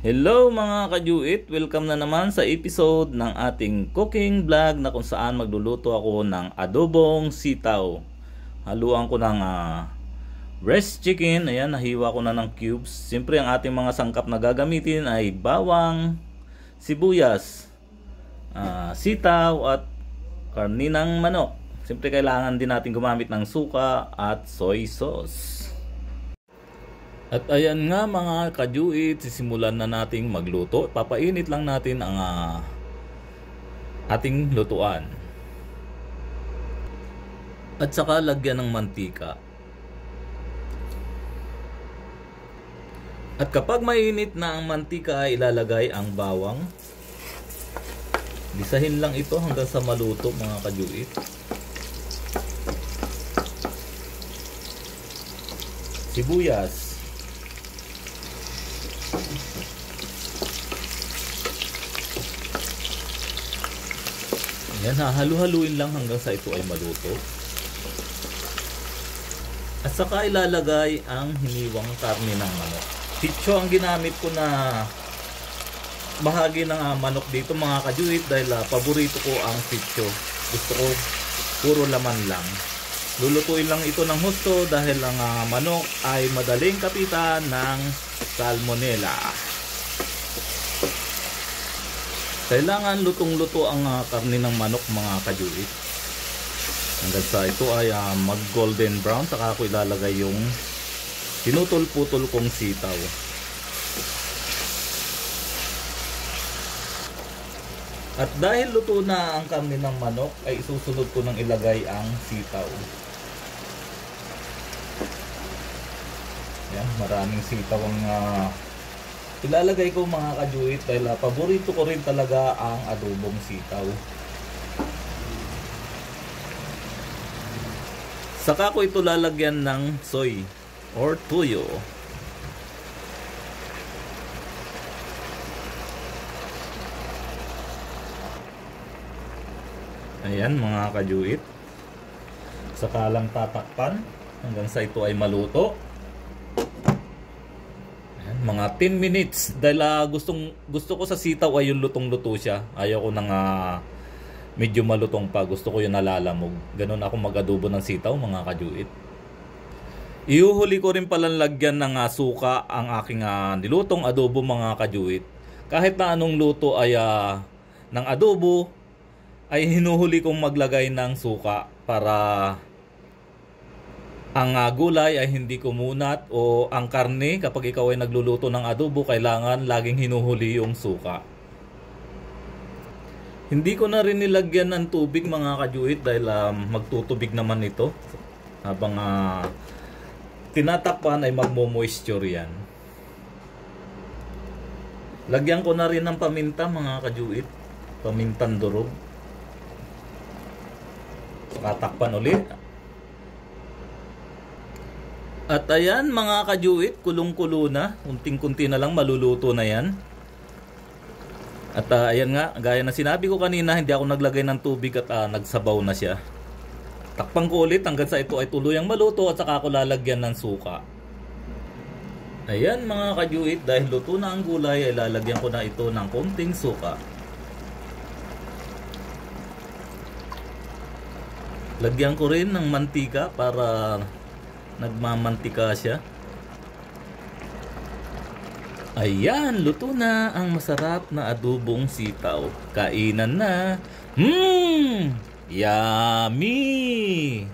Hello mga kajuit! Welcome na naman sa episode ng ating cooking vlog na kung saan magluluto ako ng adobong sitaw. Haluan ko ng breast chicken. Ayan, nahiwa ko na ng cubes. Siyempre ang ating mga sangkap na gagamitin ay bawang, sibuyas, sitaw at karninang manok. Siyempre kailangan din natin gumamit ng suka at soy sauce. At ayan nga mga kajuit, sisimulan na nating magluto. Papainit lang natin ang ating lutuan. At saka lagyan ng mantika. At kapag mainit na ang mantika, ilalagay ang bawang. Disahin lang ito hanggang sa maluto mga kajuit. Sibuyas. Yan, hahalu-haluin lang hanggang sa ito ay maluto. At saka ilalagay ang hiniwang karne ng manok. Sityo ang ginamit ko na bahagi ng manok dito mga kajuit dahil paborito ko ang sityo. Gusto ko puro laman lang. Lulutuin lang ito ng husto dahil ang manok ay madaling kapitan ng salmonella. Kailangan lutong-luto ang karne ng manok mga kajuit. Hanggang sa ito ay mag golden brown, saka ako ilalagay yung pinutol-putol kong sitaw. At dahil luto na ang karne ng manok, ay isusunod ko nang ilagay ang sitaw. Yan, maraming sitaw ang ilalagay ko mga kajuit dahil paborito ko rin talaga ang adobong sitaw. Saka ko ito lalagyan ng soy or tuyo. Ayan mga kajuit. Saka lang tatakpan hanggang sa ito ay maluto. Mga 10 minutes dahil gusto ko sa sitaw ay yung lutong-luto siya. Ayaw ko nang medyo malutong pa. Gusto ko yung nalalamog. Ganun ako mag-adobo ng sitaw mga kajuit. Ihuhuli ko rin pala lagyan ng suka ang aking nilutong adobo mga kajuit. Kahit na anong luto ay ng adobo ay hinuhuli kong maglagay ng suka para ang gulay ay hindi kumunat o ang karne kapag ikaw ay nagluluto ng adobo kailangan laging hinuhuli yung suka. Hindi ko na rin nilagyan ng tubig mga kajuit dahil magtutubig naman ito. Habang tinatakpan ay magmo-moisture yan. Lagyan ko na rin ng paminta mga kajuit. Pamintang durog. Saka takpan ulit. At ayan mga kajuit, kulong-kulo na. Unting-kunti na lang maluluto na yan. At ayan nga, gaya na sinabi ko kanina, hindi ako naglagay ng tubig at nagsabaw na siya. Takpan ko ulit hanggang sa ito ay tuluyang maluto at saka ako lalagyan ng suka. Ayan mga kajuit, dahil luto na ang gulay ay lalagyan ko na ito ng konting suka. Lagyan ko rin ng mantika para nagmamantika siya. Ayan, luto na ang masarap na adobong sitaw. Kainan na. Yummy!